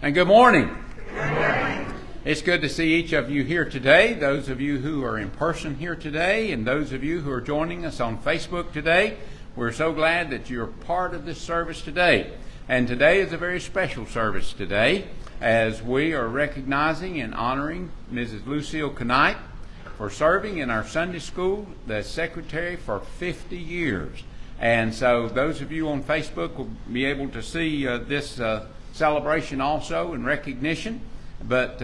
And good morning. Good morning. It's good to see each of you here today, those of you who are in person here today, and those of you who are joining us on Facebook today. We're so glad that you're part of this service today. And today is a very special service today, as we are recognizing and honoring Mrs. Lucille Knight for serving in our Sunday school as secretary for 50 years. And so those of you on Facebook will be able to see this celebration also in recognition. But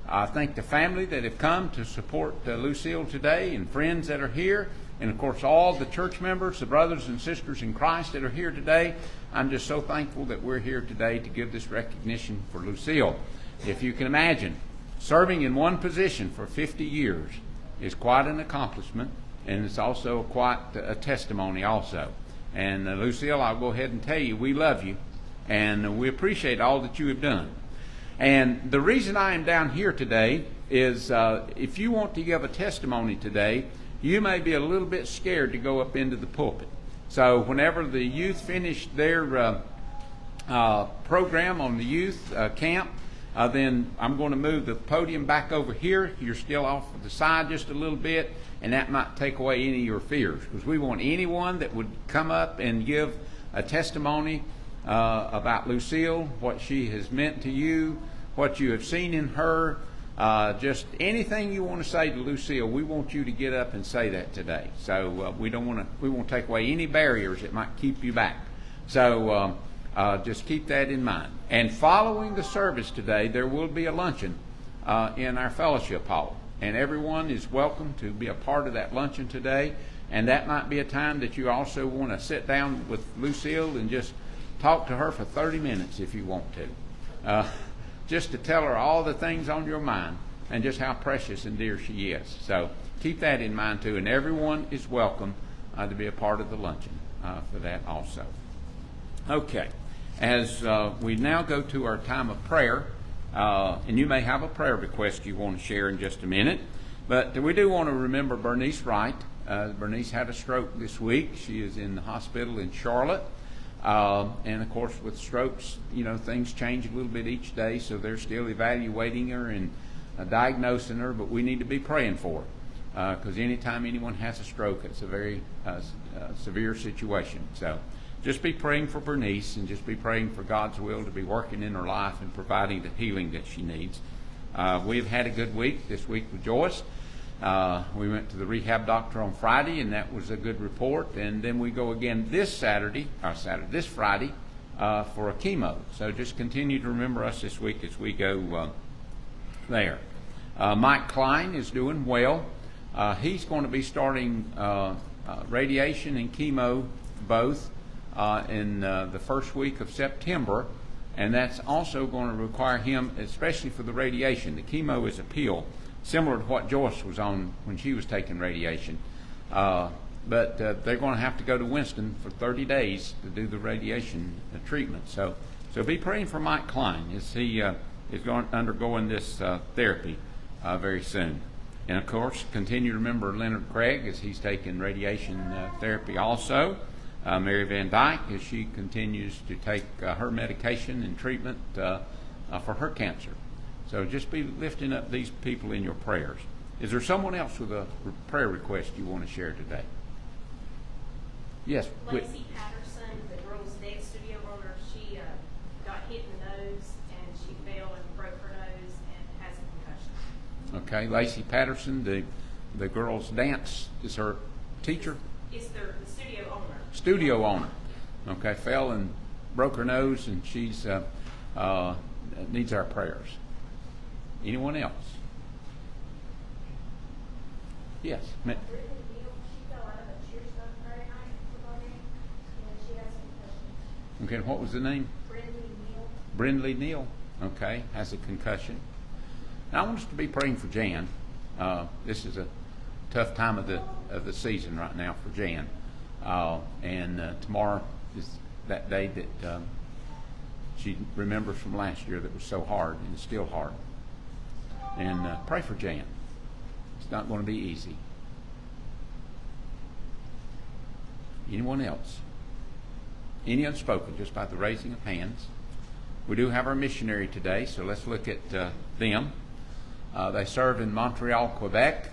I thank the family that have come to support Lucille today, and friends that are here, and of course all the church members, the brothers and sisters in Christ that are here today. I'm just so thankful that we're here today to give this recognition for Lucille. If you can imagine, serving in one position for 50 years is quite an accomplishment, and it's also quite a testimony also. And Lucille, I'll go ahead and tell you, we love you, and we appreciate all that you have done. And the reason I am down here today is if you want to give a testimony today, you may be a little bit scared to go up into the pulpit. So whenever the youth finish their program on the youth camp, then I'm going to move the podium back over here. You're still off to the side just a little bit, and that might take away any of your fears, because we want anyone that would come up and give a testimony about Lucille, what she has meant to you, what you have seen in her, just anything you want to say to Lucille. We want you to get up and say that today. So we won't take away any barriers that might keep you back. So just keep that in mind. And following the service today, there will be a luncheon in our fellowship hall, and everyone is welcome to be a part of that luncheon today. And that might be a time that you also want to sit down with Lucille and just talk to her for 30 minutes if you want to. Just to tell her all the things on your mind and just how precious and dear she is. So keep that in mind too. And everyone is welcome to be a part of the luncheon for that also. Okay. As we now go to our time of prayer, and you may have a prayer request you want to share in just a minute, but we do want to remember Bernice Wright. Bernice had a stroke this week. She is in the hospital in Charlotte. And of course with strokes, things change a little bit each day, so they're still evaluating her and diagnosing her, but we need to be praying for her, because anytime anyone has a stroke, it's a very severe situation. So just be praying for Bernice, and just be praying for God's will to be working in her life and providing the healing that she needs. We've had a good week this week with Joyce. We went to the rehab doctor on Friday, and that was a good report. And then we go again this Friday, for a chemo. So just continue to remember us this week as we go there. Mike Klein is doing well. He's going to be starting radiation and chemo both in the first week of September. And that's also going to require him, especially for the radiation. The chemo is a pill, similar to what Joyce was on when she was taking radiation. But they're going to have to go to Winston for 30 days to do the radiation treatment. So be praying for Mike Klein as he is undergoing this therapy very soon. And of course, continue to remember Leonard Craig as he's taking radiation therapy also. Mary Van Dyke as she continues to take her medication and treatment for her cancer. So just be lifting up these people in your prayers. Is there someone else with a prayer request you want to share today? Yes. Lacey Patterson, the girls' dance studio owner, she got hit in the nose, and she fell and broke her nose and has a concussion. Okay, Lacey Patterson, the girls' dance, is her teacher? It's the studio owner. Studio owner. Okay, fell and broke her nose, and she's needs our prayers. Anyone else? Yes. She fell out of a cheer stuff Friday night for voting, and she has a concussion. Okay, what was the name? Brindley Neal. Okay, has a concussion. Now I want us to be praying for Jan. This is a tough time of the season right now for Jan. And tomorrow is that day that she remembers from last year that was so hard, and it's still hard. And pray for Jan. It's not going to be easy. Anyone else? Any unspoken, just by the raising of hands. we do have our missionary today, so let's look at them. They serve in Montreal, Quebec.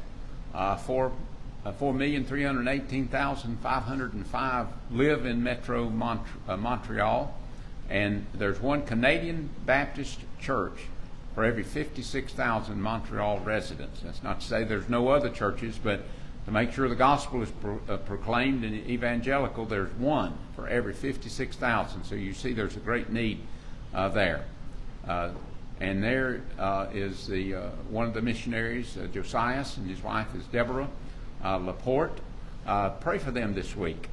4,318,505 live in Metro Montreal, and there's one Canadian Baptist church for every 56,000 Montreal residents. That's not to say there's no other churches, but to make sure the gospel is proclaimed in evangelical, there's one for every 56,000. So you see there's a great need there. And there is one of the missionaries, Josias, and his wife is Deborah Laporte. Pray for them this week.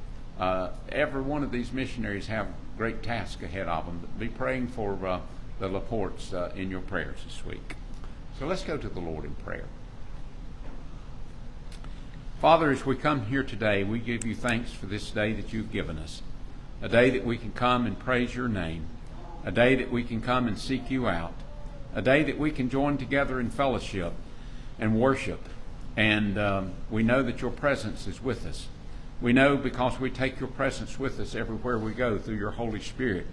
Every one of these missionaries have great tasks ahead of them. Be praying for the Laportes in your prayers this week. So let's go to the Lord in prayer. Father, as we come here today, we give you thanks for this day that you've given us. A day that we can come and praise your name. A day that we can come and seek you out. A day that we can join together in fellowship and worship. And we know that your presence is with us. We know because we take your presence with us everywhere we go through your Holy Spirit.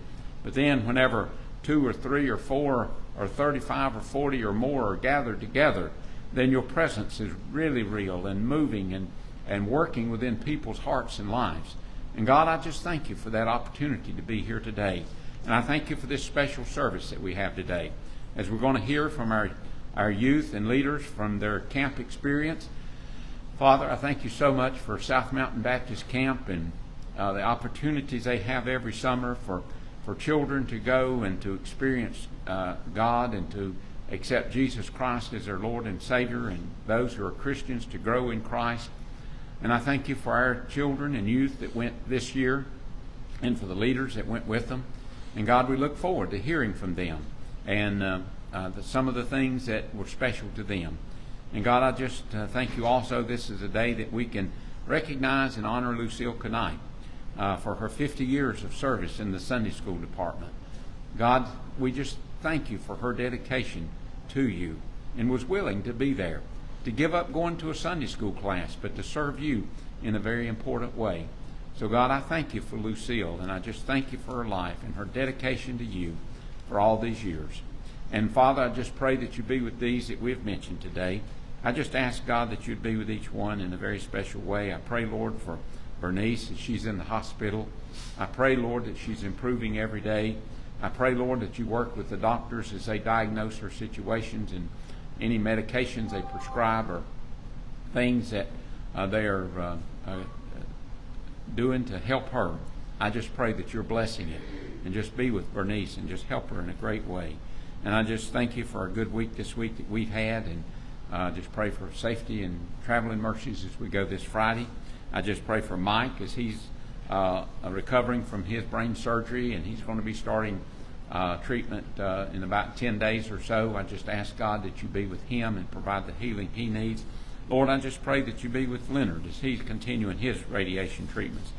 But then whenever 2 or 3 or 4 or 35 or 40 or more are gathered together, then your presence is really real and moving and working within people's hearts and lives. And God, I just thank you for that opportunity to be here today. And I thank you for this special service that we have today. As we're going to hear from our youth and leaders from their camp experience, Father, I thank you so much for South Mountain Baptist Camp and the opportunities they have every summer for children to go and to experience God and to accept Jesus Christ as their Lord and Savior, and those who are Christians to grow in Christ. And I thank you for our children and youth that went this year and for the leaders that went with them. And God, we look forward to hearing from them and some of the things that were special to them. And God, I just thank you also. This is a day that we can recognize and honor Lucille Knight for her 50 years of service in the Sunday school department. God, we just thank you for her dedication to you and was willing to be there, to give up going to a Sunday school class, but to serve you in a very important way. So God, I thank you for Lucille, and I just thank you for her life and her dedication to you for all these years. And Father, I just pray that you be with these that we've mentioned today. I just ask, God, that you'd be with each one in a very special way. I pray, Lord, for Bernice as she's in the hospital. I pray, Lord, that she's improving every day. I pray, Lord, that you work with the doctors as they diagnose her situations and any medications they prescribe or things that they are doing to help her. I just pray that you're blessing it and just be with Bernice and just help her in a great way. And I just thank you for a good week this week that we've had, and just pray for safety and traveling mercies as we go this Friday. I just pray for Mike as he's recovering from his brain surgery, and he's going to be starting treatment in about 10 days or so. I just ask, God, that you be with him and provide the healing he needs. Lord, I just pray that you be with Leonard as he's continuing his radiation treatments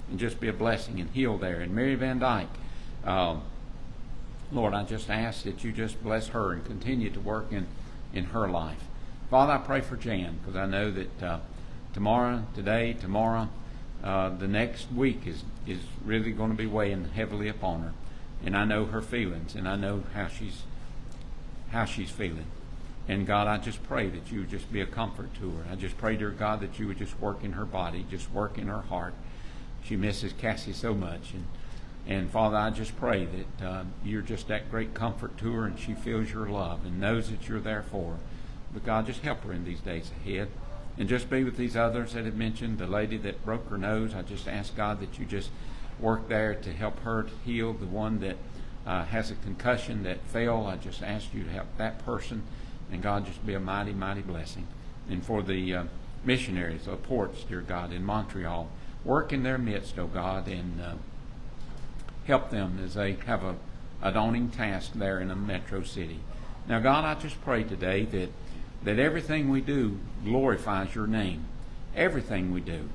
and just be a blessing and heal there. And Mary Van Dyke, Lord, I just ask that you just bless her and continue to work in her life. Father, I pray for Jan, because I know that tomorrow, the next week is really going to be weighing heavily upon her. And I know her feelings, and I know how she's feeling. And God, I just pray that you would just be a comfort to her. I just pray, dear God, that you would just work in her body, just work in her heart. She misses Cassie so much. And Father, I just pray that you're just that great comfort to her, and she feels your love and knows that you're there for her. But God, just help her in these days ahead. And just be with these others that have mentioned, the lady that broke her nose. I just ask, God, that you just work there to help her to heal. The one that has a concussion that fell, I just ask you to help that person. And God, just be a mighty, mighty blessing. And for the missionaries, the ports, dear God, in Montreal, work in their midst, oh God, and help them as they have a daunting task there in a metro city. Now, God, I just pray today that everything we do glorifies your name. Everything we do.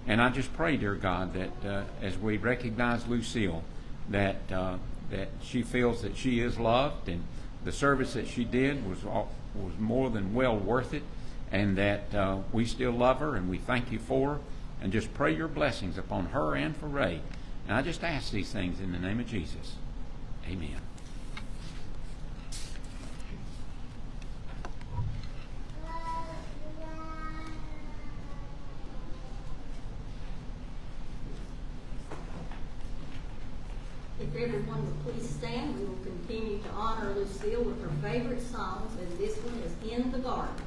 And I just pray, dear God, that as we recognize Lucille, that she feels that she is loved, and the service that she did was more than well worth it, and that we still love her and we thank you for her, and just pray your blessings upon her and for Ray. And I just ask these things in the name of Jesus. Amen. If everyone would please stand, we will continue to honor Lucille with her favorite songs, and this one is In the Garden.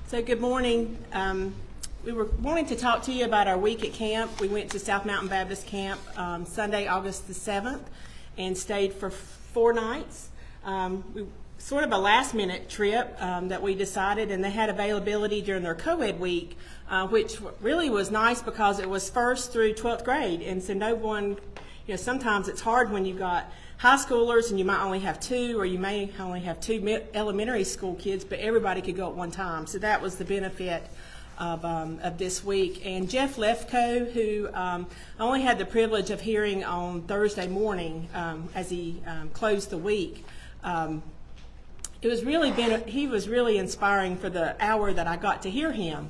So good morning. We were wanting to talk to you about our week at camp. We went to South Mountain Baptist Camp Sunday, August the 7th, and stayed for 4 nights. We sort of a last-minute trip that we decided, and they had availability during their co-ed week, which really was nice because it was 1st through 12th grade, and so no one, sometimes it's hard when you've got high schoolers and you might only have 2, or you may only have 2 elementary school kids, but everybody could go at one time. So that was the benefit of this week. And Jeff Lefko, who I only had the privilege of hearing on Thursday morning as he closed the week, he was really inspiring for the hour that I got to hear him.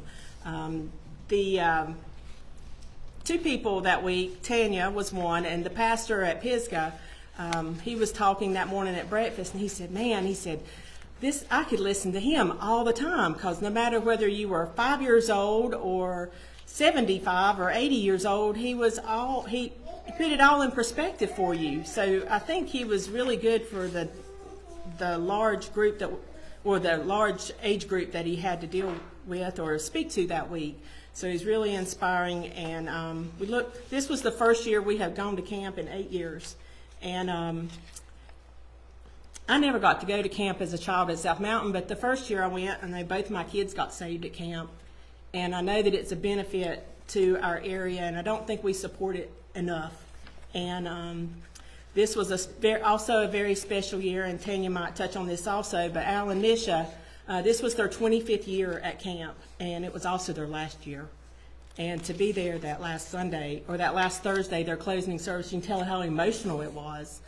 The 2 people that week, Tanya was one, and the pastor at Pisgah, He was talking that morning at breakfast, and he said, man, he said, this, I could listen to him all the time, because no matter whether you were 5 years old or 75 or 80 years old, he put it all in perspective for you. So I think he was really good for the large group the large age group that he had to deal with or speak to that week. So he's really inspiring, and this was the first year we have gone to camp in 8 years. And I never got to go to camp as a child at South Mountain, but the first year I went, and both my kids got saved at camp. And I know that it's a benefit to our area, and I don't think we support it enough. And this was also a very special year, and Tanya might touch on this also, but Al and Nisha, this was their 25th year at camp, and it was also their last year. And to be there that last Sunday, or that last Thursday, their closing service, you can tell how emotional it was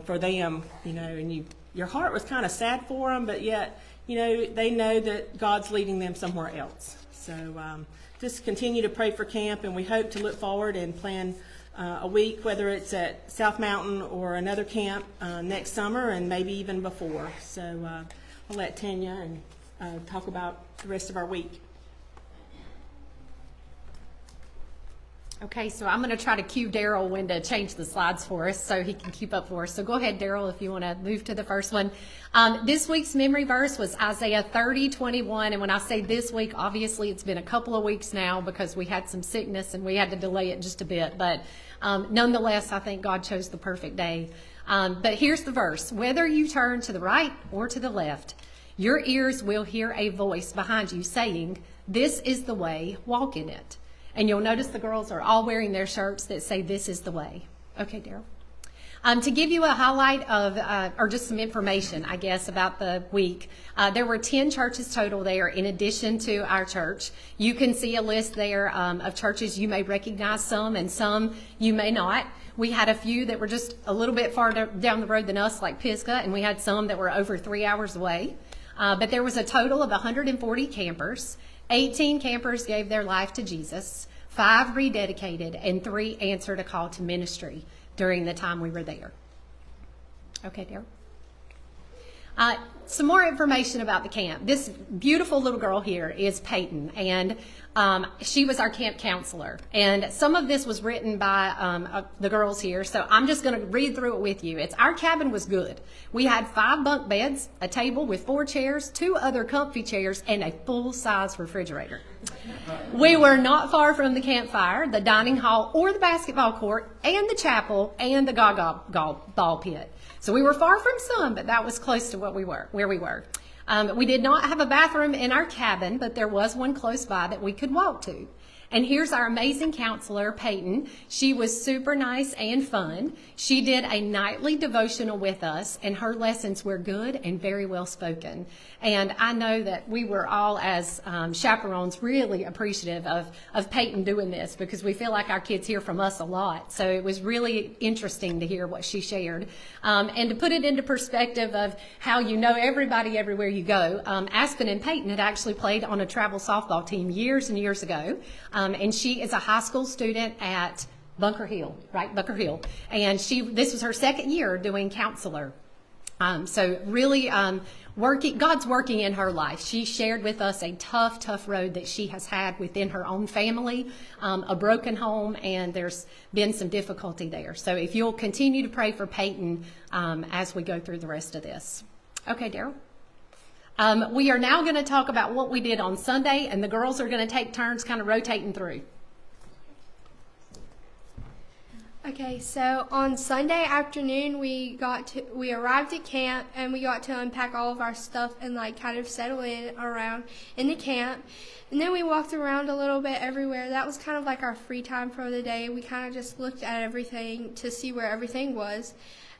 for them, and your heart was kind of sad for them, but yet, they know that God's leading them somewhere else. So just continue to pray for camp, and we hope to look forward and plan a week, whether it's at South Mountain or another camp next summer, and maybe even before. So I'll let Tanya talk about the rest of our week. Okay, so I'm going to try to cue Daryl when to change the slides for us so he can keep up for us. So go ahead, Daryl, if you want to move to the first one. This week's memory verse was Isaiah 30:21. And when I say this week, obviously it's been a couple of weeks now because we had some sickness and we had to delay it just a bit. But nonetheless, I think God chose the perfect day. But here's the verse. Whether you turn to the right or to the left, your ears will hear a voice behind you saying, "This is the way, walk in it." And you'll notice the girls are all wearing their shirts that say, "This is the way." Okay, Daryl. To give you a highlight of, or just some information, I guess, about the week, there were 10 churches total there in addition to our church. You can see a list there of churches. You may recognize some and some you may not. We had a few that were just a little bit farther down the road than us, like Pisgah, and we had some that were over 3 hours away. But there was a total of 140 campers. 18 campers gave their life to Jesus, 5 rededicated, and 3 answered a call to ministry during the time we were there. Okay, Daryl. Some more information about the camp. This beautiful little girl here is Peyton, and she was our camp counselor. And some of this was written by the girls here, so I'm just going to read through it with you. Our cabin was good. We had 5 bunk beds, a table with 4 chairs, 2 other comfy chairs, and a full-size refrigerator. We were not far from the campfire, the dining hall, or the basketball court, and the chapel, and the gaga ball pit. So we were far from some, but that was close to where we were. We did not have a bathroom in our cabin, but there was one close by that we could walk to. And here's our amazing counselor, Peyton. She was super nice and fun. She did a nightly devotional with us, and her lessons were good and very well spoken. And I know that we were all, as chaperones, really appreciative of Peyton doing this because we feel like our kids hear from us a lot. So it was really interesting to hear what she shared. And to put it into perspective of how you know everybody everywhere you go, Aspen and Peyton had actually played on a travel softball team years and years ago. And she is a high school student at Bunker Hill, right? Bunker Hill. And this was her second year doing counselor. So really God's working in her life. She shared with us a tough road that she has had within her own family, a broken home, and there's been some difficulty there. So if you'll continue to pray for Peyton as we go through the rest of this. Okay, Daryl? We are now going to talk about what we did on Sunday, and the girls are going to take turns kind of rotating through. Okay, so on Sunday afternoon, we arrived at camp, and we got to unpack all of our stuff and kind of settle around in the camp. And then we walked around a little bit everywhere. That was kind of like our free time for the day. We kind of just looked at everything to see where everything was.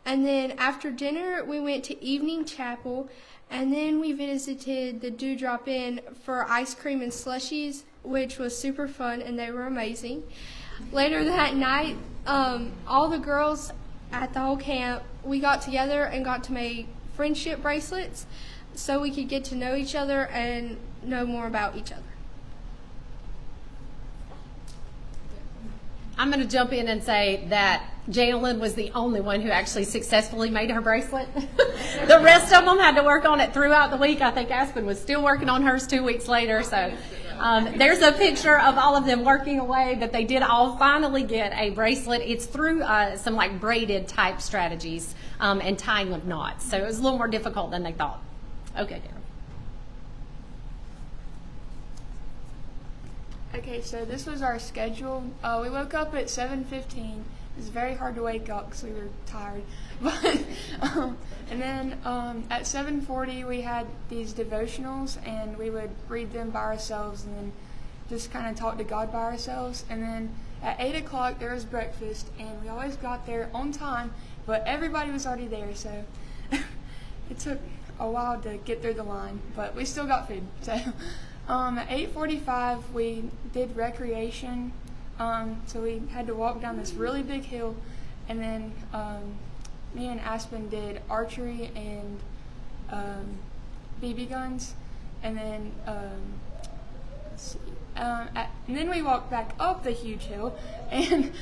And then after dinner, we went to evening chapel. And then we visited the Dewdrop Inn for ice cream and slushies, which was super fun, and they were amazing. Later that night, all the girls at the whole camp, we got together and got to make friendship bracelets so we could get to know each other and know more about each other. I'm going to jump in and say that Jalen was the only one who actually successfully made her bracelet. The rest of them had to work on it throughout the week. I think Aspen was still working on hers 2 weeks later. So there's a picture of all of them working away, but they did all finally get a bracelet. It's through some like braided type strategies and tying of knots. So it was a little more difficult than they thought. Okay, Darren. Okay, so this was our schedule. We woke up at 7:15. It was very hard to wake up because we were tired. But and then at 7:40 we had these devotionals, and we would read them by ourselves, and then just kind of talk to God by ourselves. And then at 8 o'clock there was breakfast, and we always got there on time, but everybody was already there, so it took a while to get through the line, but we still got food. So at 8:45 we did recreation. So we had to walk down this really big hill, and then me and Aspen did archery and BB guns, and then let's see, and then we walked back up the huge hill, and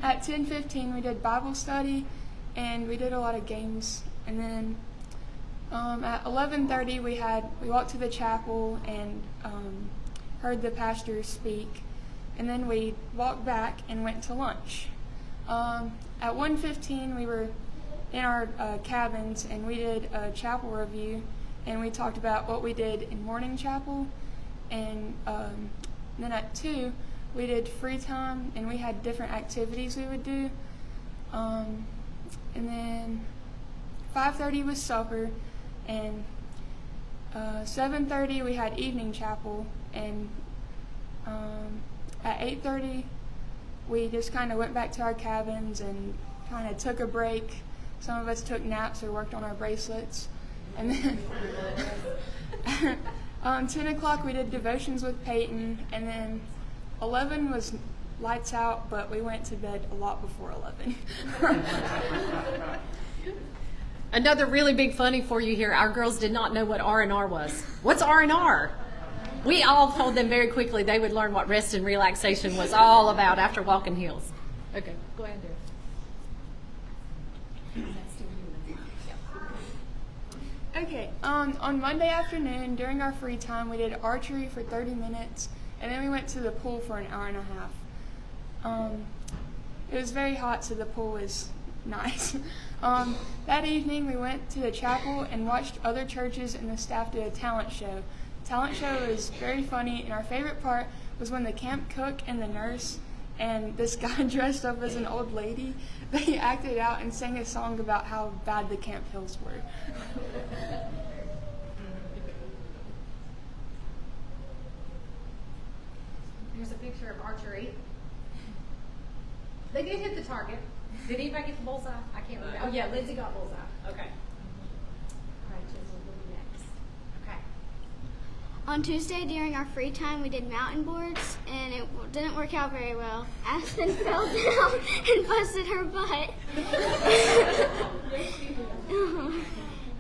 at 10:15 we did Bible study, and we did a lot of games, and then at 11:30 we walked to the chapel and heard the pastor speak. And then we walked back and went to lunch. At 1:15, we were in our cabins, and we did a chapel review, and we talked about what we did in morning chapel. And then at 2, we did free time, and we had different activities we would do. And then 5:30 was supper, and 7:30 we had evening chapel, and at 8:30, we just kind of went back to our cabins and kind of took a break. Some of us took naps or worked on our bracelets. And then 10 o'clock, we did devotions with Peyton. And then 11 was lights out, but we went to bed a lot before 11. Another really big funny for you here. Our girls did not know what R&R was. What's R&R? We all told them very quickly they would learn what rest and relaxation was all about after walking hills. Okay, go ahead, Darren. Okay, on Monday afternoon, during our free time, we did archery for 30 minutes, and then we went to the pool for an hour and a half. It was very hot, so the pool was nice. That evening, we went to the chapel and watched other churches, and the staff did a talent show. Talent show was very funny, and our favorite part was when the camp cook and the nurse and this guy dressed up as an old lady, they acted out and sang a song about how bad the camp hills were. Here's a picture of archery. They did hit the target. Did anybody get the bullseye? I can't remember. Oh yeah, Lindsay got bullseye. Okay. All right, Chisel, we'll be next. Okay. On Tuesday, during our free time, we did mountain boards, and it didn't work out very well. Aspen fell down and busted her butt.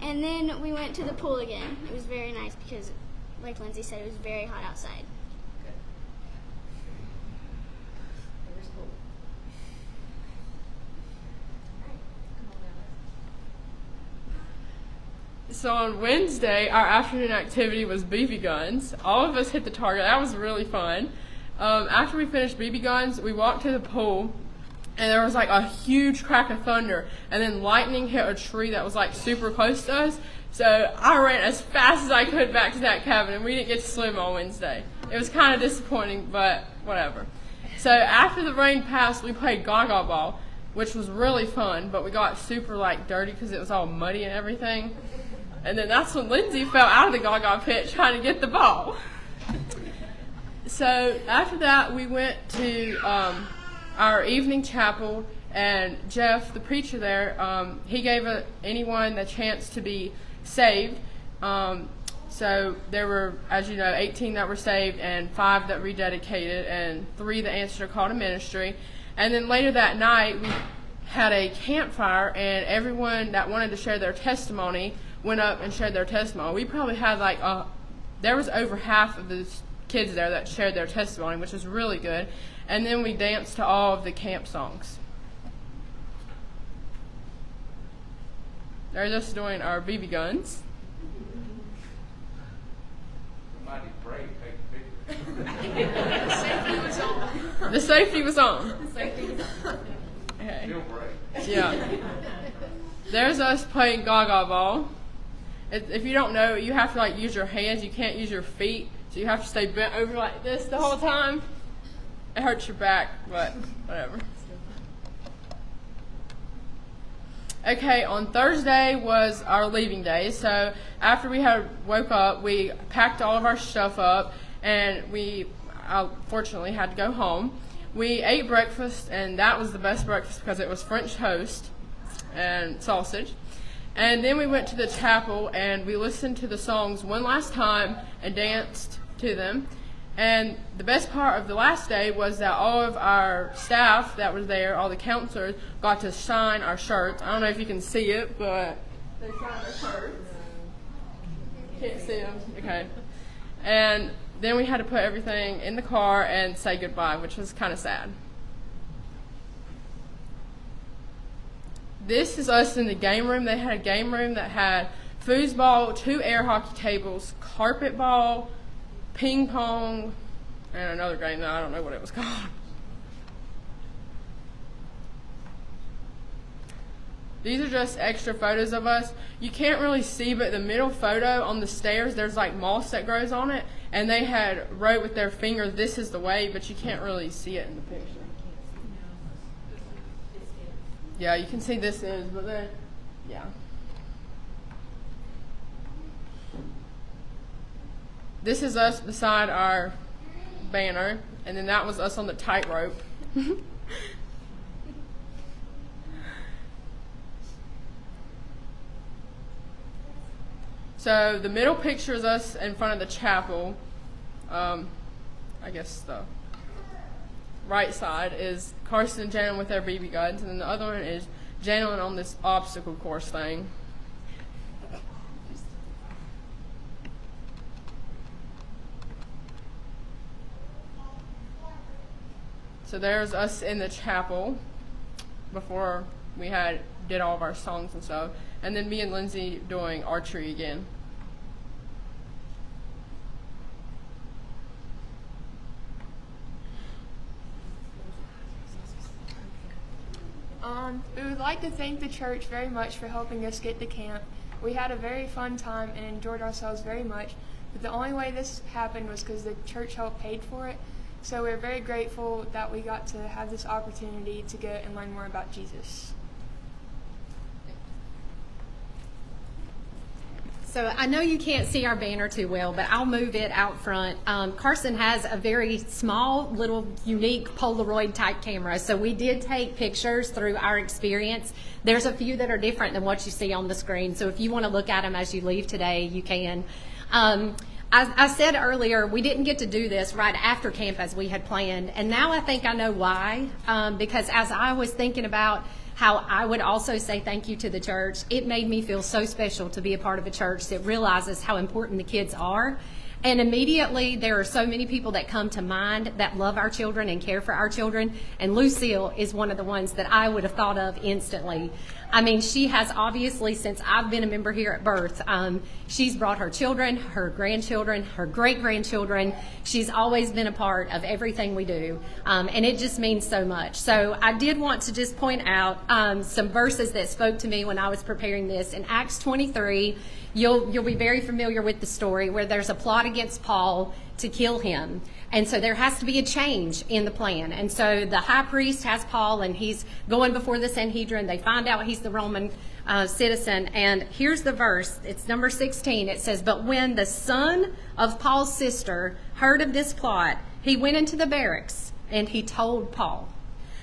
And then we went to the pool again. It was very nice because, like Lindsay said, it was very hot outside. So on Wednesday, our afternoon activity was BB guns. All of us hit the target. That was really fun. After we finished BB guns, we walked to the pool, and there was like a huge crack of thunder, and then lightning hit a tree that was like super close to us. So I ran as fast as I could back to that cabin, and we didn't get to swim on Wednesday. It was kind of disappointing, but whatever. So after the rain passed, we played Gaga Ball, which was really fun, but we got super like dirty because it was all muddy and everything. And then that's when Lindsay fell out of the Gaga pit trying to get the ball. So after that, we went to our evening chapel, and Jeff, the preacher there, he gave anyone the chance to be saved. So there were, as you know, 18 that were saved and 5 that rededicated and 3 that answered a call to ministry. And then later that night, we had a campfire, and everyone that wanted to share their testimony went up and shared their testimony. We probably had there was over half of the kids there that shared their testimony, which was really good. And then we danced to all of the camp songs. They're just doing our BB guns. Somebody pray, take a picture. The safety was on. The safety was on. Okay. Still pray. Yeah. There's us playing Gaga Ball. If you don't know, you have to like use your hands. You can't use your feet, so you have to stay bent over like this the whole time. It hurts your back, but whatever. Okay, on Thursday was our leaving day. So after we had woke up, we packed all of our stuff up, and we fortunately had to go home. We ate breakfast, and that was the best breakfast because it was French toast and sausage. And then we went to the chapel, and we listened to the songs one last time and danced to them. And the best part of the last day was that all of our staff that was there, all the counselors, got to sign our shirts. I don't know if you can see it, but they signed our shirts. Can't see them. Okay. And then we had to put everything in the car and say goodbye, which was kind of sad. This is us in the game room. They had a game room that had foosball, 2 air hockey tables, carpet ball, ping pong, and another game that I don't know what it was called. These are just extra photos of us. You can't really see, but the middle photo on the stairs, there's like moss that grows on it, and they had wrote with their finger, "This is the way," but you can't really see it in the picture. Yeah, you can see this is, but then, yeah. This is us beside our banner, and then that was us on the tightrope. So the middle picture is us in front of the chapel. I guess the right side is Carson and Jalen with their BB guns, and then the other one is Jalen on this obstacle course thing. So there's us in the chapel before we did all of our songs and stuff, and then me and Lindsay doing archery again. We would like to thank the church very much for helping us get to camp. We had a very fun time and enjoyed ourselves very much, but the only way this happened was because the church help paid for it. So we're very grateful that we got to have this opportunity to go and learn more about Jesus. So I know you can't see our banner too well, but I'll move it out front. Carson has a very small, little, unique Polaroid type camera. So we did take pictures through our experience. There's a few that are different than what you see on the screen. So if you want to look at them as you leave today, you can. I said earlier, we didn't get to do this right after camp as we had planned. And now I think I know why. Because as I was thinking about how I would also say thank you to the church, it made me feel so special to be a part of a church that realizes how important the kids are. And immediately there are so many people that come to mind that love our children and care for our children. And Lucille is one of the ones that I would have thought of instantly. I mean, she has obviously, since I've been a member here at birth, she's brought her children, her grandchildren, her great-grandchildren. She's always been a part of everything we do, and it just means so much. So I did want to just point out some verses that spoke to me when I was preparing this. In Acts 23, you'll be very familiar with the story where there's a plot against Paul to kill him. And so there has to be a change in the plan. And so the high priest has Paul, and he's going before the Sanhedrin. They find out he's the Roman citizen. And here's the verse. It's number 16. It says, "But when the son of Paul's sister heard of this plot, he went into the barracks and he told Paul."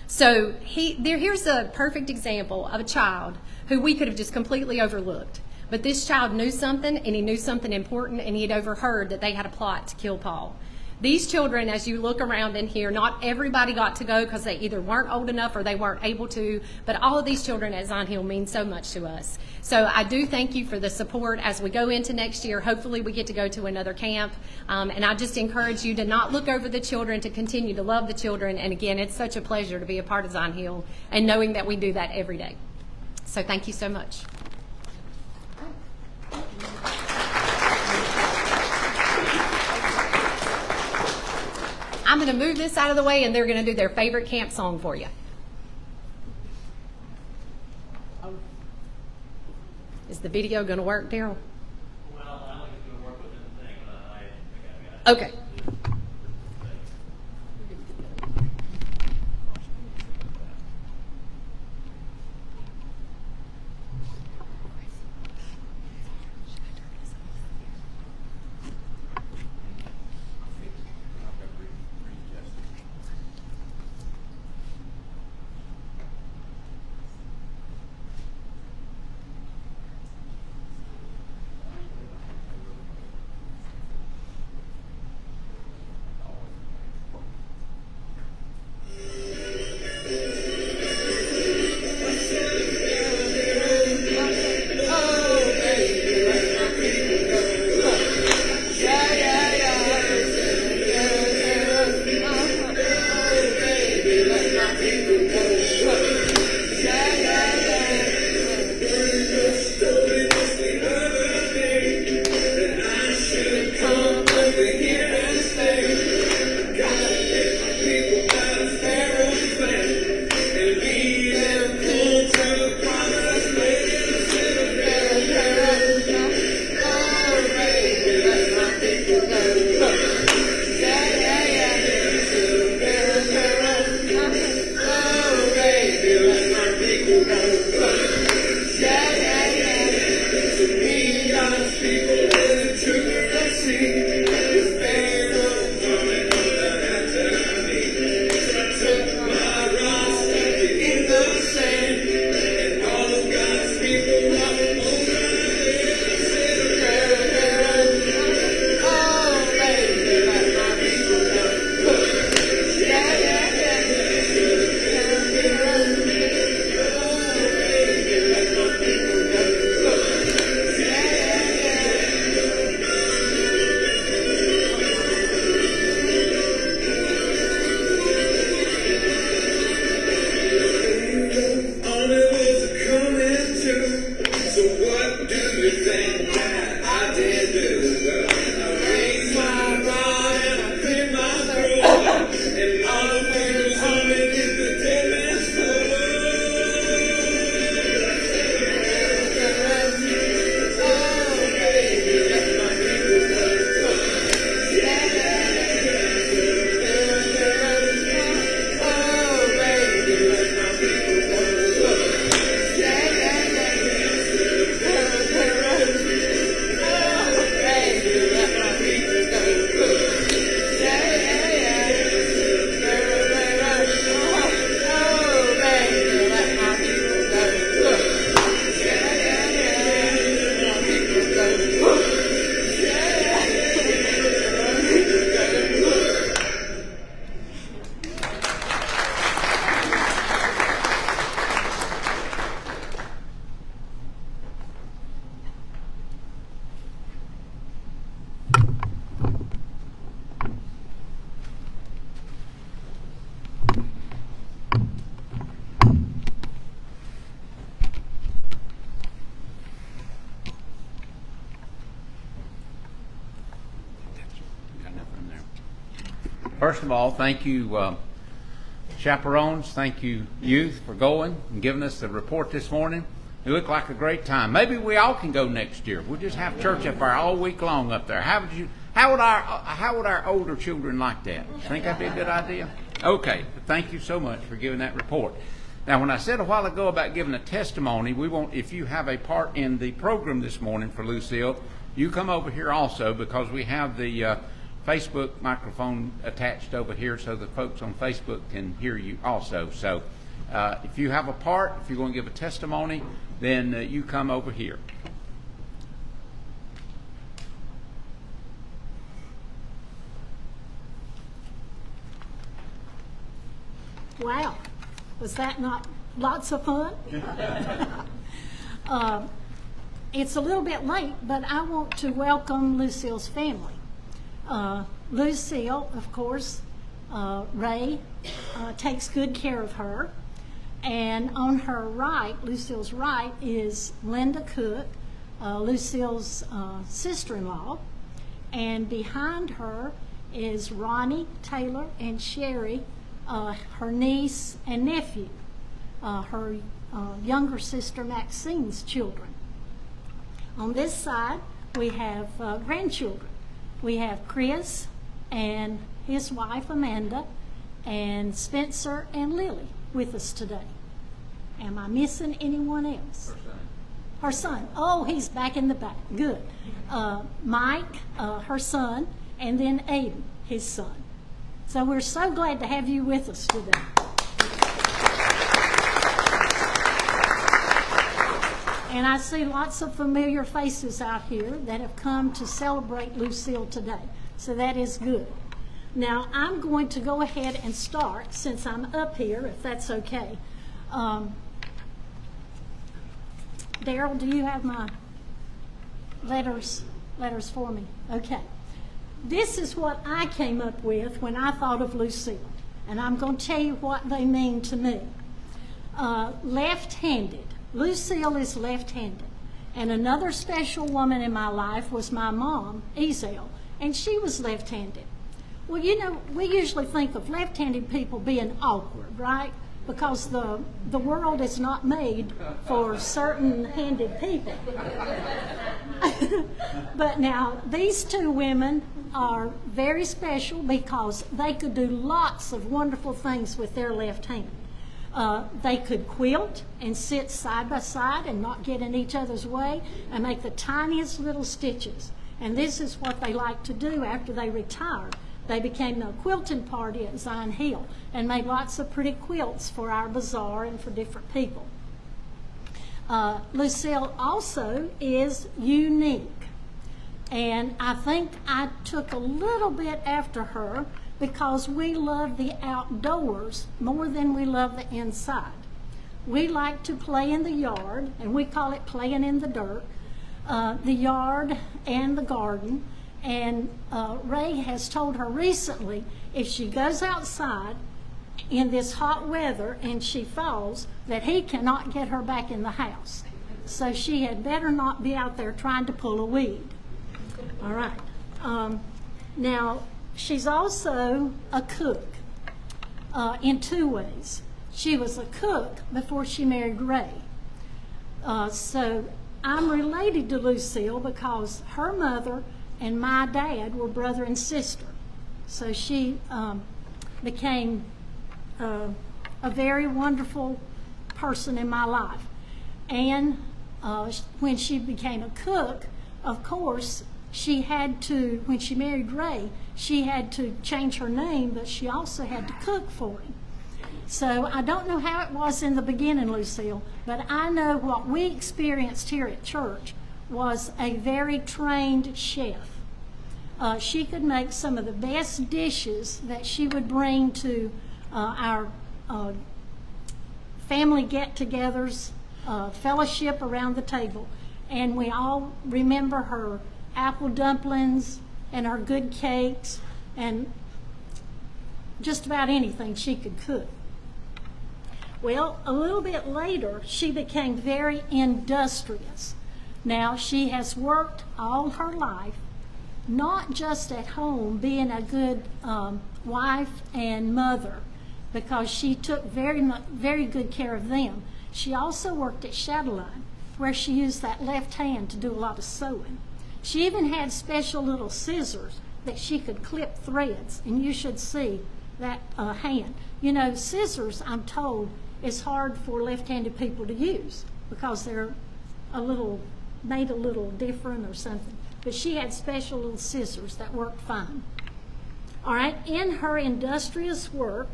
So here's a perfect example of a child who we could have just completely overlooked. But this child knew something, and he knew something important, and he had overheard that they had a plot to kill Paul. These children, as you look around in here, not everybody got to go because they either weren't old enough or they weren't able to, but all of these children at Zion Hill mean so much to us. So I do thank you for the support as we go into next year. Hopefully we get to go to another camp, and I just encourage you to not look over the children, to continue to love the children. And again, it's such a pleasure to be a part of Zion Hill and knowing that we do that every day. So thank you so much. I'm going to move this out of the way, and they're going to do their favorite camp song for you. Is the video going to work, Daryl? Well, I don't think it's going to work within the thing, but I think I've got it. Okay. First of all, thank you, chaperones. Thank you, youth, for going and giving us the report this morning. It looked like a great time. Maybe we all can go next year. We'll just have church up there all week long up there. How would our older children like that? Think that'd be a good idea? Okay. Thank you so much for giving that report. Now, when I said a while ago about giving a testimony, we want, if you have a part in the program this morning for Lucille, you come over here also, because we have the Facebook microphone attached over here so the folks on Facebook can hear you also. So if you have a part, if you're going to give a testimony, then you come over here. Wow, was that not lots of fun? It's a little bit late, but I want to welcome Lucille's family. Lucille, of course, Ray takes good care of her. And on her right, Lucille's right, is Linda Cook, Lucille's sister-in-law. And behind her is Ronnie, Taylor, and Sherry, her niece and nephew, her younger sister Maxine's children. On this side, we have grandchildren. We have Chris and his wife Amanda, and Spencer and Lily with us today. Am I missing anyone else? Her son. Oh, he's back in the back. Good. Mike, her son, and then Aiden, his son. So we're so glad to have you with us today. And I see lots of familiar faces out here that have come to celebrate Lucille today. So that is good. Now, I'm going to go ahead and start, since I'm up here, if that's okay. Daryl, do you have my letters for me? Okay. This is what I came up with when I thought of Lucille. And I'm going to tell you what they mean to me. Left-handed. Lucille is left-handed. And another special woman in my life was my mom, Ezel, and she was left-handed. Well, you know, we usually think of left-handed people being awkward, right? Because the world is not made for certain-handed people. But now, these two women are very special because they could do lots of wonderful things with their left hand. They could quilt and sit side by side and not get in each other's way and make the tiniest little stitches. And this is what they liked to do after they retired. They became a quilting party at Zion Hill and made lots of pretty quilts for our bazaar and for different people. Lucille also is unique. And I think I took a little bit after her because we love the outdoors more than we love the inside. We like to play in the yard, and we call it playing in the dirt, the yard and the garden. And Ray has told her recently if she goes outside in this hot weather and she falls, that he cannot get her back in the house. So she had better not be out there trying to pull a weed. All right. Now, she's also a cook in two ways. She was a cook before she married Ray. So I'm related to Lucille because her mother and my dad were brother and sister. So she became a very wonderful person in my life. And when she became a cook, of course, she had to, when she married Ray, she had to change her name, but she also had to cook for him. So I don't know how it was in the beginning, Lucille, but I know what we experienced here at church was a very trained chef. She could make some of the best dishes that she would bring to our family get-togethers, fellowship around the table. And we all remember her apple dumplings and her good cakes and just about anything she could cook. Well, a little bit later, she became very industrious. Now, she has worked all her life, not just at home being a good wife and mother, because she took very good care of them. She also worked at Chatelaine, where she used that left hand to do a lot of sewing. She even had special little scissors that she could clip threads, and you should see that hand. You know, scissors, I'm told, is hard for left-handed people to use because they're made a little different or something. But she had special little scissors that worked fine. All right, in her industrious work,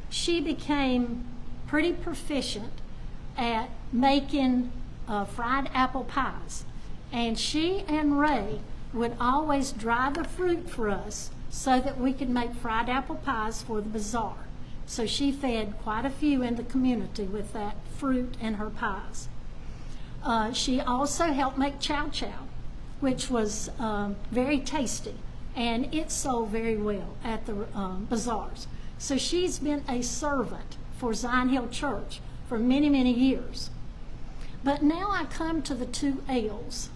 she became pretty proficient at making fried apple pies. And she and Ray would always dry the fruit for us so that we could make fried apple pies for the bazaar. So she fed quite a few in the community with that fruit and her pies. She also helped make chow chow, which was very tasty, and it sold very well at the bazaars. So she's been a servant for Zion Hill Church for many, many years. But now I come to the two L's.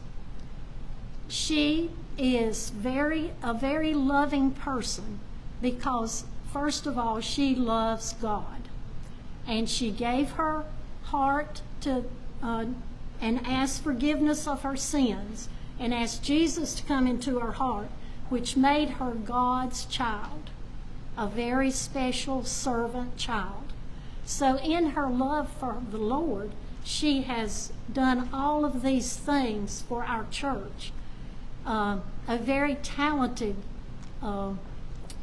She is a very loving person because, first of all, she loves God. And she gave her heart to and asked forgiveness of her sins and asked Jesus to come into her heart, which made her God's child, a very special servant child. So in her love for the Lord, she has done all of these things for our church. A very talented,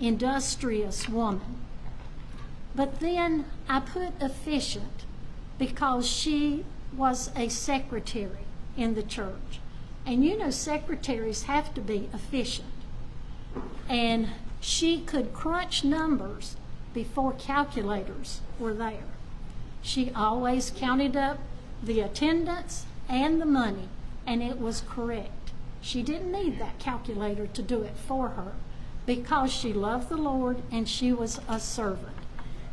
industrious woman. But then I put efficient because she was a secretary in the church. And you know, secretaries have to be efficient. And she could crunch numbers before calculators were there. She always counted up the attendance and the money, and it was correct. She didn't need that calculator to do it for her because she loved the Lord and she was a servant.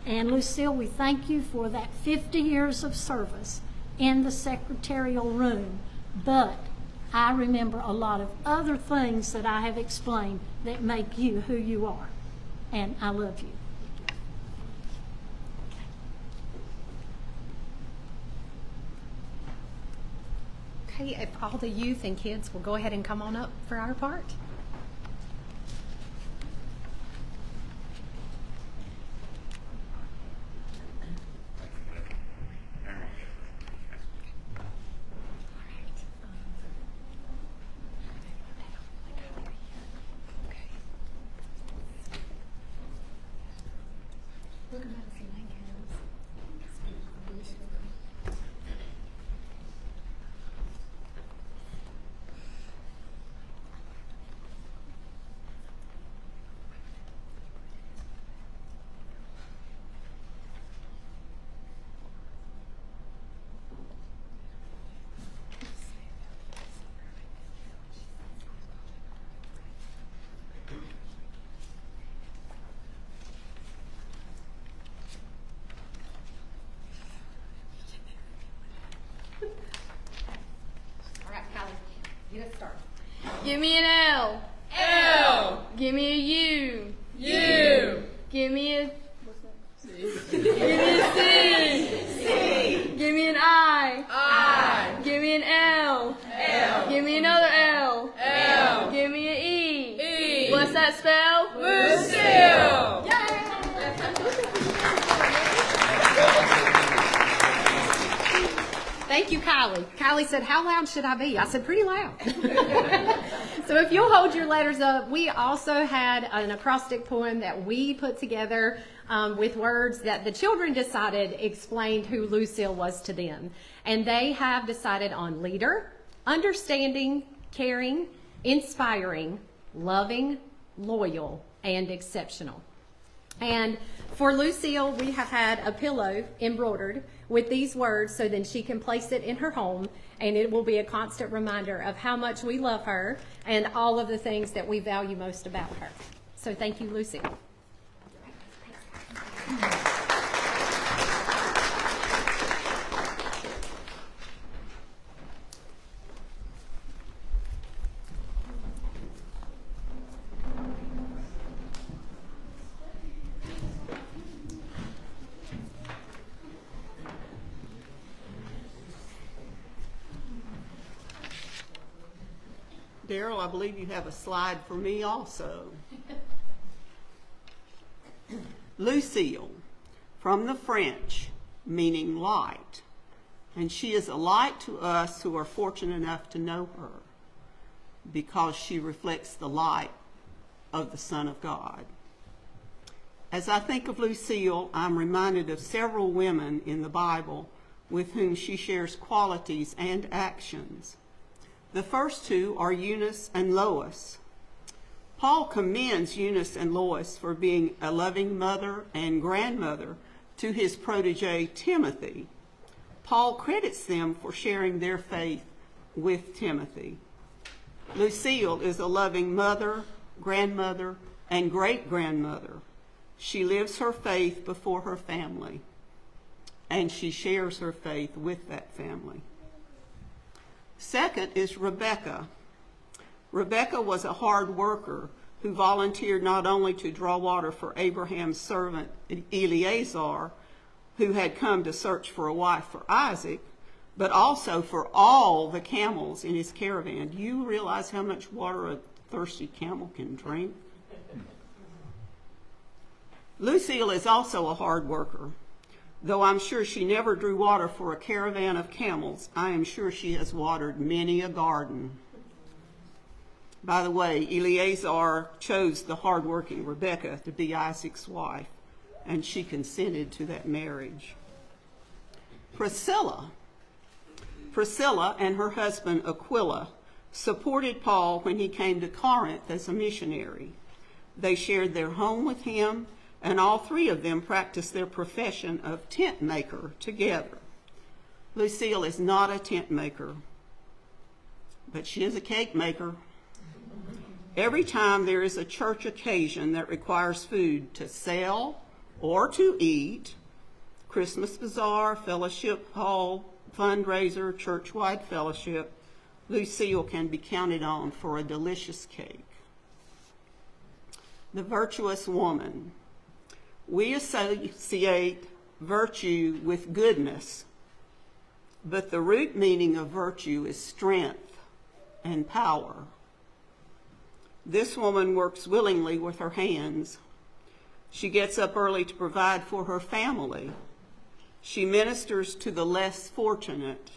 And Lucille, we thank you for that 50 years of service in the secretarial room. But I remember a lot of other things that I have explained that make you who you are. And I love you. Okay, if all the youth and kids will go ahead and come on up for our part. Get us started. Give me an L. L. Give me a U. U. Give me a Give me a C. C. Give me an I. I. Give me an L. L. Give me another L. L. Give me an E. E. What's that spell? Lucille. Thank you, Kylie. Kylie said, how loud should I be? I said, pretty loud. So if you'll hold your letters up, we also had an acrostic poem that we put together with words that the children decided explained who Lucille was to them. And they have decided on leader, understanding, caring, inspiring, loving, loyal, and exceptional. And for Lucille, we have had a pillow embroidered with these words so then she can place it in her home, and it will be a constant reminder of how much we love her and all of the things that we value most about her. So thank you, Lucille. Daryl, I believe you have a slide for me also. Lucille, from the French, meaning light. And she is a light to us who are fortunate enough to know her because she reflects the light of the Son of God. As I think of Lucille, I'm reminded of several women in the Bible with whom she shares qualities and actions. The first two are Eunice and Lois. Paul commends Eunice and Lois for being a loving mother and grandmother to his protege Timothy. Paul credits them for sharing their faith with Timothy. Lucille is a loving mother, grandmother, and great-grandmother. She lives her faith before her family, and she shares her faith with that family. Second is Rebecca. Rebecca was a hard worker who volunteered not only to draw water for Abraham's servant Eleazar, who had come to search for a wife for Isaac, but also for all the camels in his caravan. Do you realize how much water a thirsty camel can drink? Lucille is also a hard worker. Though I'm sure she never drew water for a caravan of camels, I am sure she has watered many a garden. By the way, Eleazar chose the hardworking Rebecca to be Isaac's wife, and she consented to that marriage. Priscilla and her husband Aquila supported Paul when he came to Corinth as a missionary. They shared their home with him, and all three of them practiced their profession of tent maker together. Lucille is not a tent maker, but she is a cake maker. Every time there is a church occasion that requires food to sell or to eat, Christmas bazaar, fellowship hall, fundraiser, church-wide fellowship, Lucille can be counted on for a delicious cake. The virtuous woman. We associate virtue with goodness, but the root meaning of virtue is strength and power. This woman works willingly with her hands. She gets up early to provide for her family. She ministers to the less fortunate.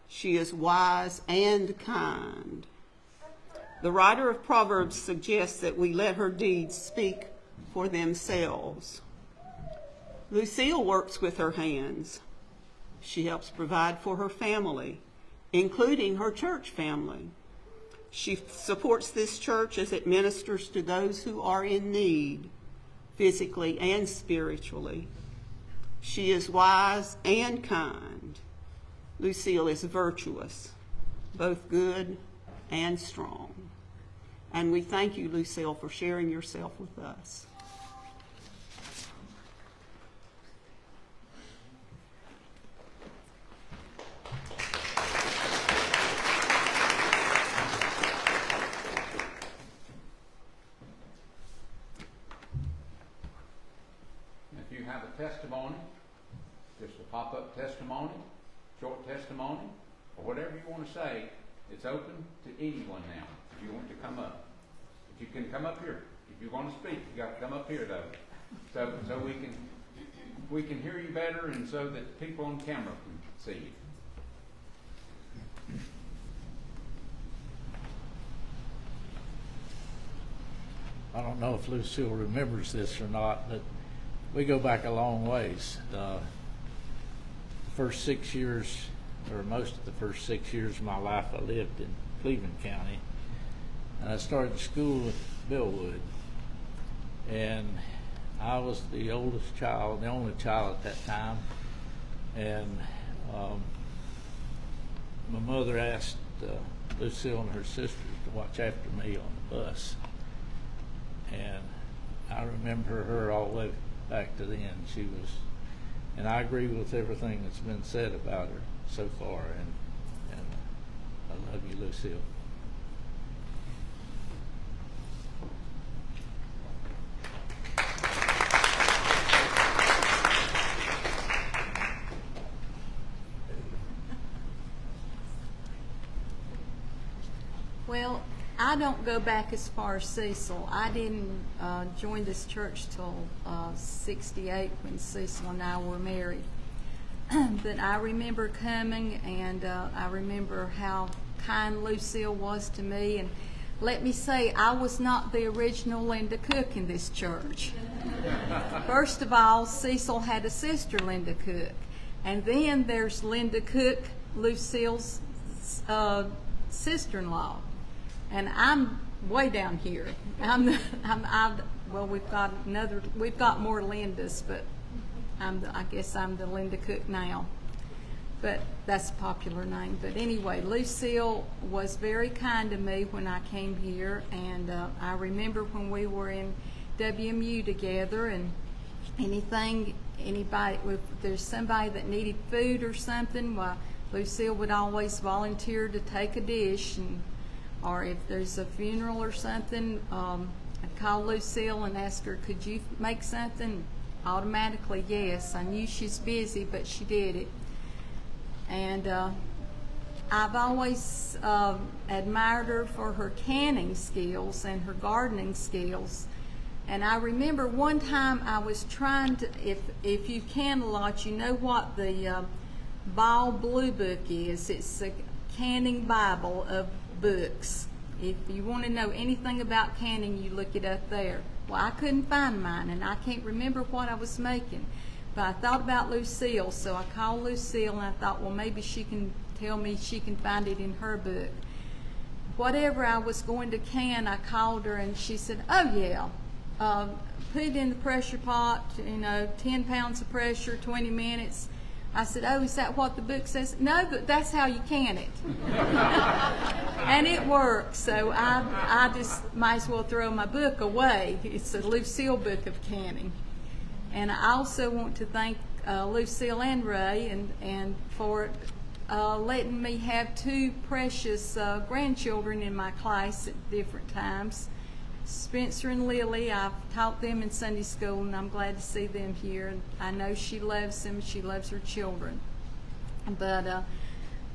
She is wise and kind. The writer of Proverbs suggests that we let her deeds speak for themselves. Lucille works with her hands. She helps provide for her family, including her church family. She supports this church as it ministers to those who are in need, physically and spiritually. She is wise and kind. Lucille is virtuous, both good and strong. And we thank you, Lucille, for sharing yourself with us. If you have a testimony, just a pop-up testimony, short testimony, or whatever you want to say, it's open to anyone now if you want to come up. If you can come up here. If you want to speak, you got to come up here though. So we can hear you better and so that people on camera can see you. I don't know if Lucille remembers this or not, but we go back a long ways. The first 6 years, or most of the first 6 years of my life, I lived in Cleveland County. And I started school at Bellwood. And I was the oldest child, the only child at that time. And my mother asked Lucille and her sisters to watch after me on the bus. And I remember her all the way back to the end. She was, and I agree with everything that's been said about her so far, and I love you, Lucille. Well, I don't go back as far as Cecil. I didn't join this church till 68 when Cecil and I were married. But I remember coming, and I remember how kind Lucille was to me. And let me say, I was not the original Linda Cook in this church. First of all, Cecil had a sister, Linda Cook. And then there's Linda Cook, Lucille's sister-in-law. And I'm way down here. Well, we've got more Lindas, but I guess I'm the Linda Cook now. But that's a popular name. But anyway, Lucille was very kind to me when I came here, and I remember when we were in WMU together, and anybody, if there's somebody that needed food or something, well, Lucille would always volunteer to take a dish, and or if there's a funeral or something, I'd call Lucille and ask her, could you make something? Automatically, yes. I knew she's busy, but she did it. And I've always admired her for her canning skills and her gardening skills. And I remember one time I was trying to, if you can a lot, you know what the Ball Blue Book is. It's a canning Bible of books. If you want to know anything about canning, you look it up there. Well, I couldn't find mine, and I can't remember what I was making. But I thought about Lucille, so I called Lucille, and I thought, well, maybe she can tell me she can find it in her book. Whatever I was going to can, I called her, and she said, oh, yeah, put it in the pressure pot, 10 pounds of pressure, 20 minutes. I said, oh, is that what the book says? No, but that's how you can it. And it works, so I just might as well throw my book away. It's a Lucille book of canning. And I also want to thank Lucille and Ray and for letting me have two precious grandchildren in my class at different times. Spencer and Lily, I've taught them in Sunday school, and I'm glad to see them here. And I know she loves them. She loves her children. But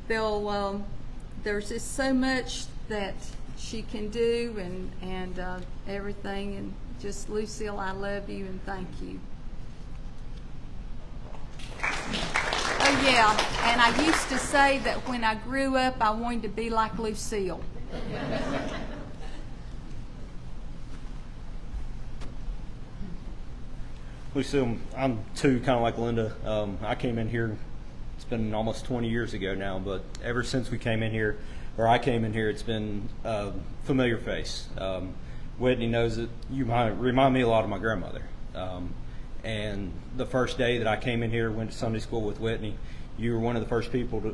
there's just so much that she can do and everything. And just, Lucille, I love you and thank you. Oh, yeah, and I used to say that when I grew up, I wanted to be like Lucille. Lucille, I'm too, kind of like Linda. I came in here, it's been almost 20 years ago now, but ever since we came in here, or I came in here, it's been a familiar face. Whitney knows that you remind me a lot of my grandmother. And the first day that I came in here, went to Sunday school with Whitney, you were one of the first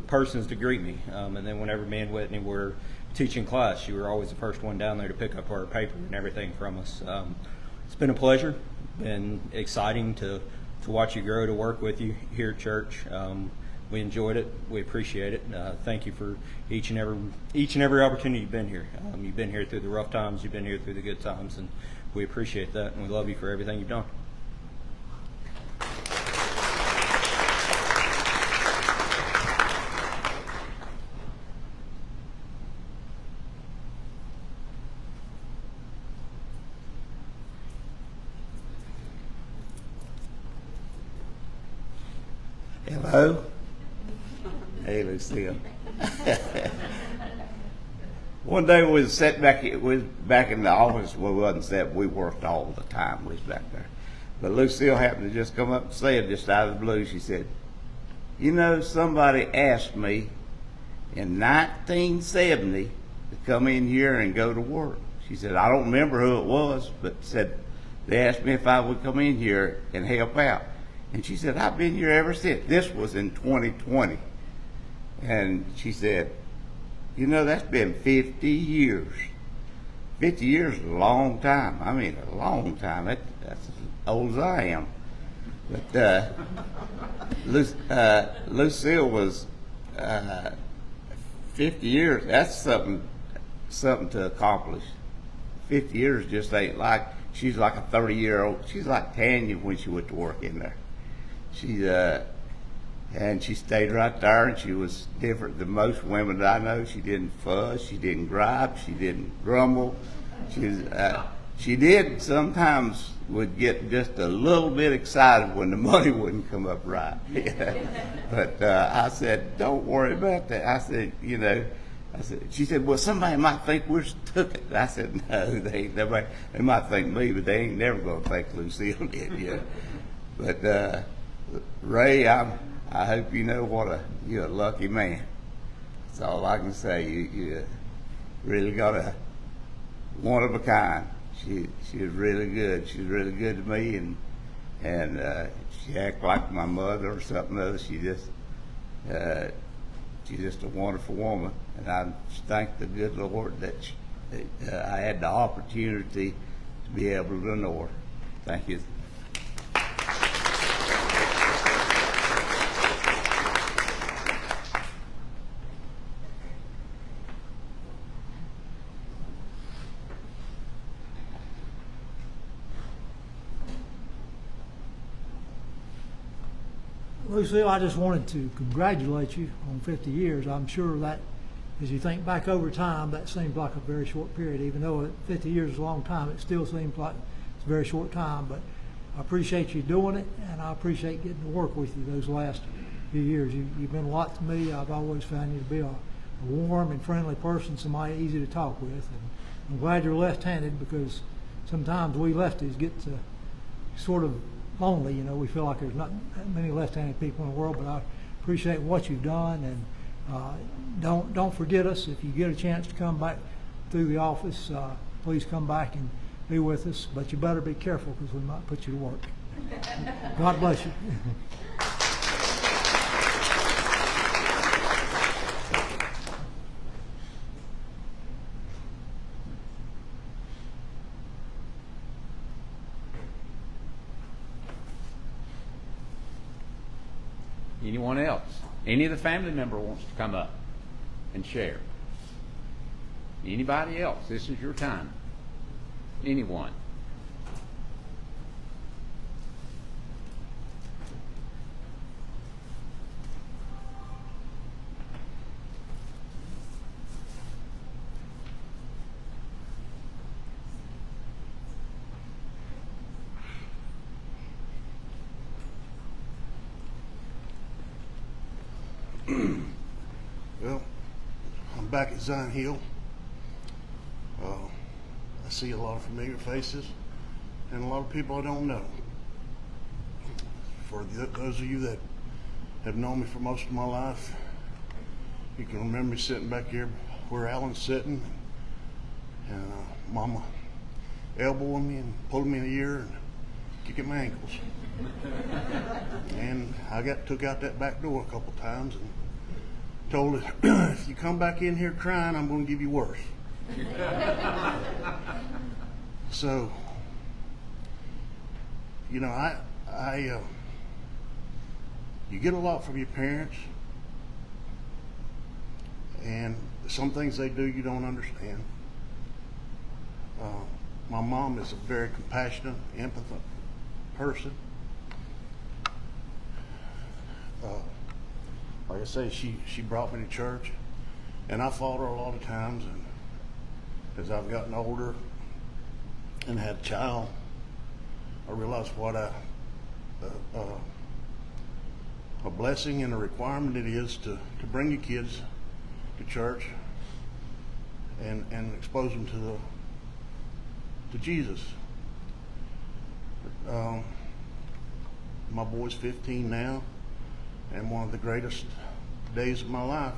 persons to greet me. And then whenever me and Whitney were teaching class, you were always the first one down there to pick up our paper and everything from us. It's been a pleasure. Been exciting to watch you grow, to work with you here at church. We enjoyed it. We appreciate it. Thank you for each and every opportunity you've been here. You've been here through the rough times. You've been here through the good times, and we appreciate that. And we love you for everything you've done. Hello. Hey, Lucille. One day we was sitting back in the office. We wasn't sitting. We worked all the time. We was back there. But Lucille happened to just come up and say it just out of the blue. She said, somebody asked me in 1970 to come in here and go to work. She said, I don't remember who it was, but said they asked me if I would come in here and help out. And she said, I've been here ever since. This was in 2020. And she said, that's been 50 years. 50 years is a long time. I mean, a long time. That's as old as I am. But Lucille was 50 years. That's something to accomplish. 50 years just ain't like, she's like a 30-year-old. She's like Tanya when she went to work in there. And she stayed right there, and she was different than most women that I know. She didn't fuss, she didn't gripe, she didn't grumble. She did sometimes would get just a little bit excited when the money wouldn't come up right. But I said, don't worry about that. I said, she said, well, somebody might think we're took it. I said, no, they might think me, but they ain't never going to think Lucille did. But Ray, I hope you know you're a lucky man. That's all I can say. You really got a one of a kind. She's really good. She's really good to me, and she acts like my mother or something else. She's just a wonderful woman, and I thank the good Lord that I had the opportunity to be able to know her. Thank you. Lucille, I just wanted to congratulate you on 50 years. I'm sure that as you think back over time, that seems like a very short period. Even though 50 years is a long time, it still seems like it's a very short time. But I appreciate you doing it, and I appreciate getting to work with you those last few years. You've been a lot to me. I've always found you to be a warm and friendly person, somebody easy to talk with. And I'm glad you're left-handed, because sometimes we lefties get to sort of lonely. You know, we feel like there's not that many left-handed people in the world. But I appreciate what you've done, and don't forget us. If you get a chance to come back through the office, please come back and be with us. But you better be careful, because we might put you to work. God bless you. Anyone else? Any of the family member wants to come up and share? Anybody else? This is your time. Anyone? Well, I'm back at Zion Hill. I see a lot of familiar faces and a lot of people I don't know. For those of you that have known me for most of my life, you can remember me sitting back here where Alan's sitting, and Mama elbowing me and pulling me in the ear and kicking my ankles. And I got took out that back door a couple times and told her, if you come back in here crying, I'm going to give you worse. So, you know, you get a lot from your parents, and some things they do you don't understand. My mom is a very compassionate, empathetic person. Like I say, she brought me to church, and I fought her a lot of times. And as I've gotten older and had a child, I realized what a blessing and a requirement it is to bring your kids to church and expose them to Jesus. My boy's 15 now, and one of the greatest days of my life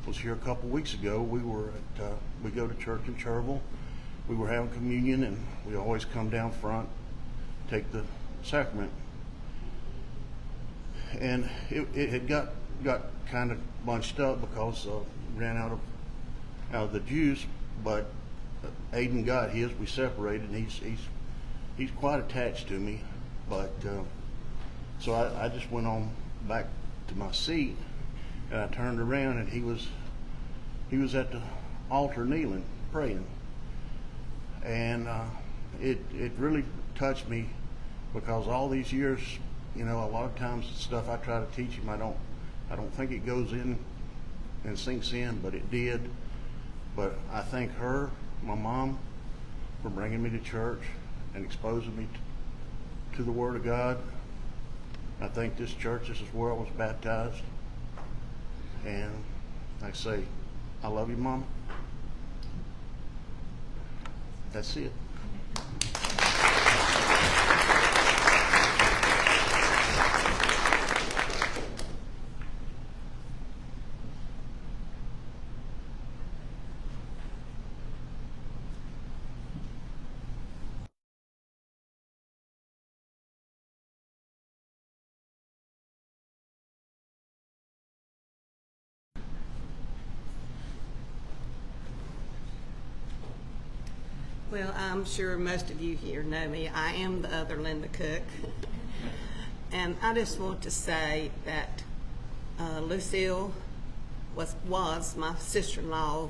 was here a couple weeks ago. We go to church in Cherville. We were having communion, and we always come down front, take the sacrament. And it had got kind of bunched up because ran out of the juice. But Aiden got his. We separated, and he's quite attached to me. But so I just went on back to my seat, and I turned around, and he was at the altar kneeling, praying. And it really touched me, because all these years, you know, a lot of times the stuff I try to teach him, I don't think it goes in and sinks in, but it did. But I thank her, my mom, for bringing me to church and exposing me to the Word of God. I thank this church. This is where I was baptized. And I say, I love you, Mama. That's it. Well, I'm sure most of you here know me. I am the other Linda Cook. And I just want to say that Lucille was my sister-in-law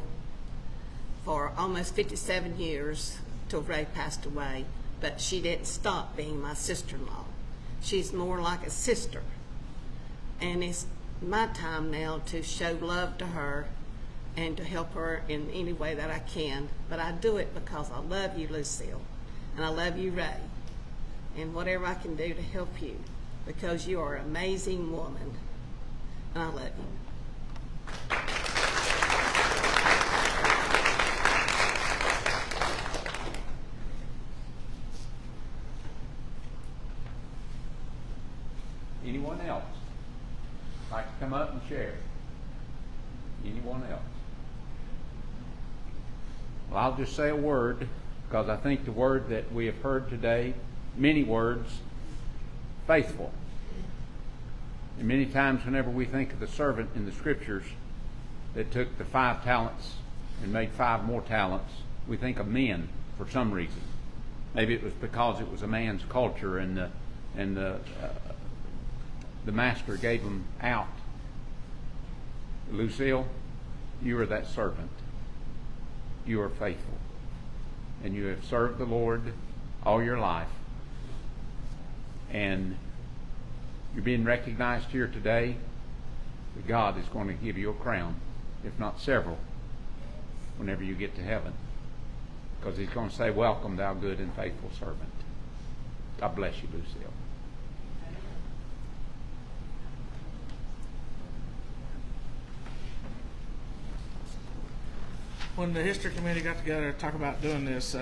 for almost 57 years till Ray passed away. But she didn't stop being my sister-in-law. She's more like a sister. and it's my time now to show love to her and to help her in any way that I can. But I do it because I love you, Lucille, and I love you, Ray, and whatever I can do to help you, because you are an amazing woman, and I love you. Anyone else like to come up and share? Anyone else? Well, I'll just say a word, because I think the word that we have heard today, many words, faithful. And many times whenever we think of the servant in the Scriptures that took the 5 talents and made 5 more talents, we think of men for some reason. Maybe it was because it was a man's culture and the master gave them out. Lucille, you are that servant. You are faithful. And you have served the Lord all your life. And you're being recognized here today. That God is going to give you a crown, if not several, whenever you get to heaven. Because He's going to say, "Welcome, thou good and faithful servant." God bless you, Lucille. When the history committee got together to talk about doing this,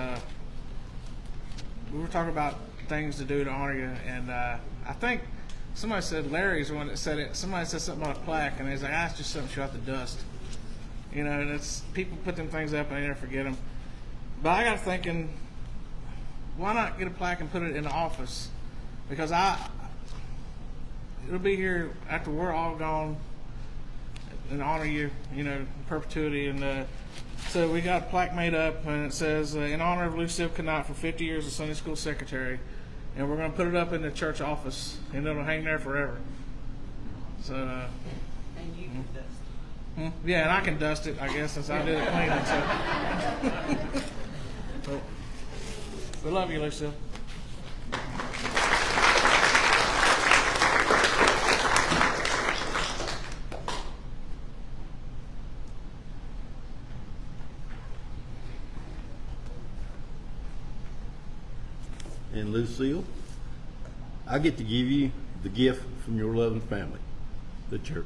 we were talking about things to do to honor you, and I think somebody said, Larry's the one that said it. Somebody said something about a plaque, and he's like, "It's just something to show out the dust." You know, and it's people put them things up and they never forget them. But I got thinking, why not get a plaque and put it in the office? Because it'll be here after we're all gone and honor you, you know, in perpetuity. And so we got a plaque made up, and it says, "In honor of Lucille Knott for 50 years as Sunday school secretary." And we're going to put it up in the church office, and it'll hang there forever. So. And you can dust it. Yeah, and I can dust it, I guess, since I did it cleaning. So. We love you, Lucille. And Lucille, I get to give you the gift from your loving family, the church.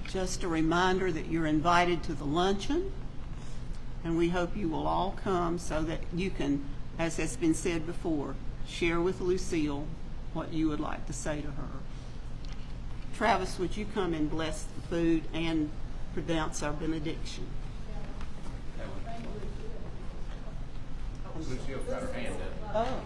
Just a reminder that you're invited to the luncheon, and we hope you will all come so that you can, as has been said before, share with Lucille what you would like to say to her. Travis, would you come and bless the food and pronounce our benediction? Lucille's got her hand up. Oh.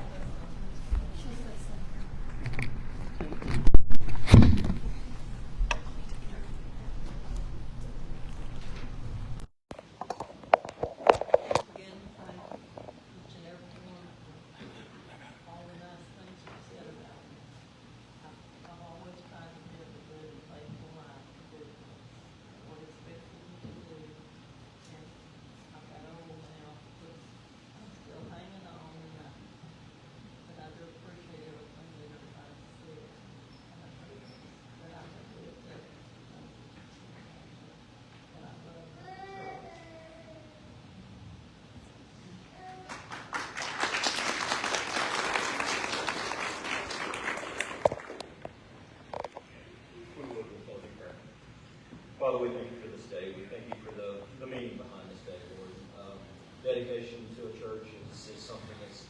Father, we thank you for this day. We thank you for the meaning behind this day, Lord. Dedication to a church is something that's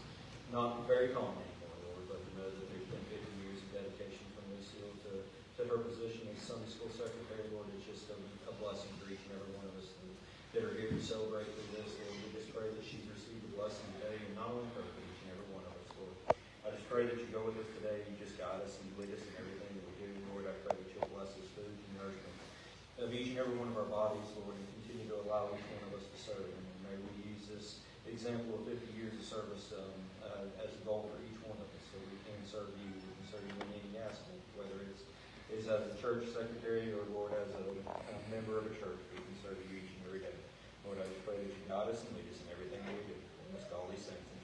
not very common anymore, Lord, but we know that there's been 50 years of dedication from Lucille to her position as Sunday school secretary, Lord. It's just a blessing for each and every one of us that are here to celebrate with this, Lord. We just pray that she's received a blessing today, and not only her, but each and every one of us, Lord. I just pray that you go with us today, you just guide us and lead us in everything that we do, Lord. I pray that you'll bless this food and nourishment of each and every one of our bodies, Lord, and continue to allow each one of us to serve. And may we use this example of 50 years of service as a goal for each one of us. So we can serve you in any aspect, whether it's as a church secretary or, Lord, as a member of a church. We can serve you each and every day. Lord, I just pray that you guide us and lead us in everything that we do. We ask all these things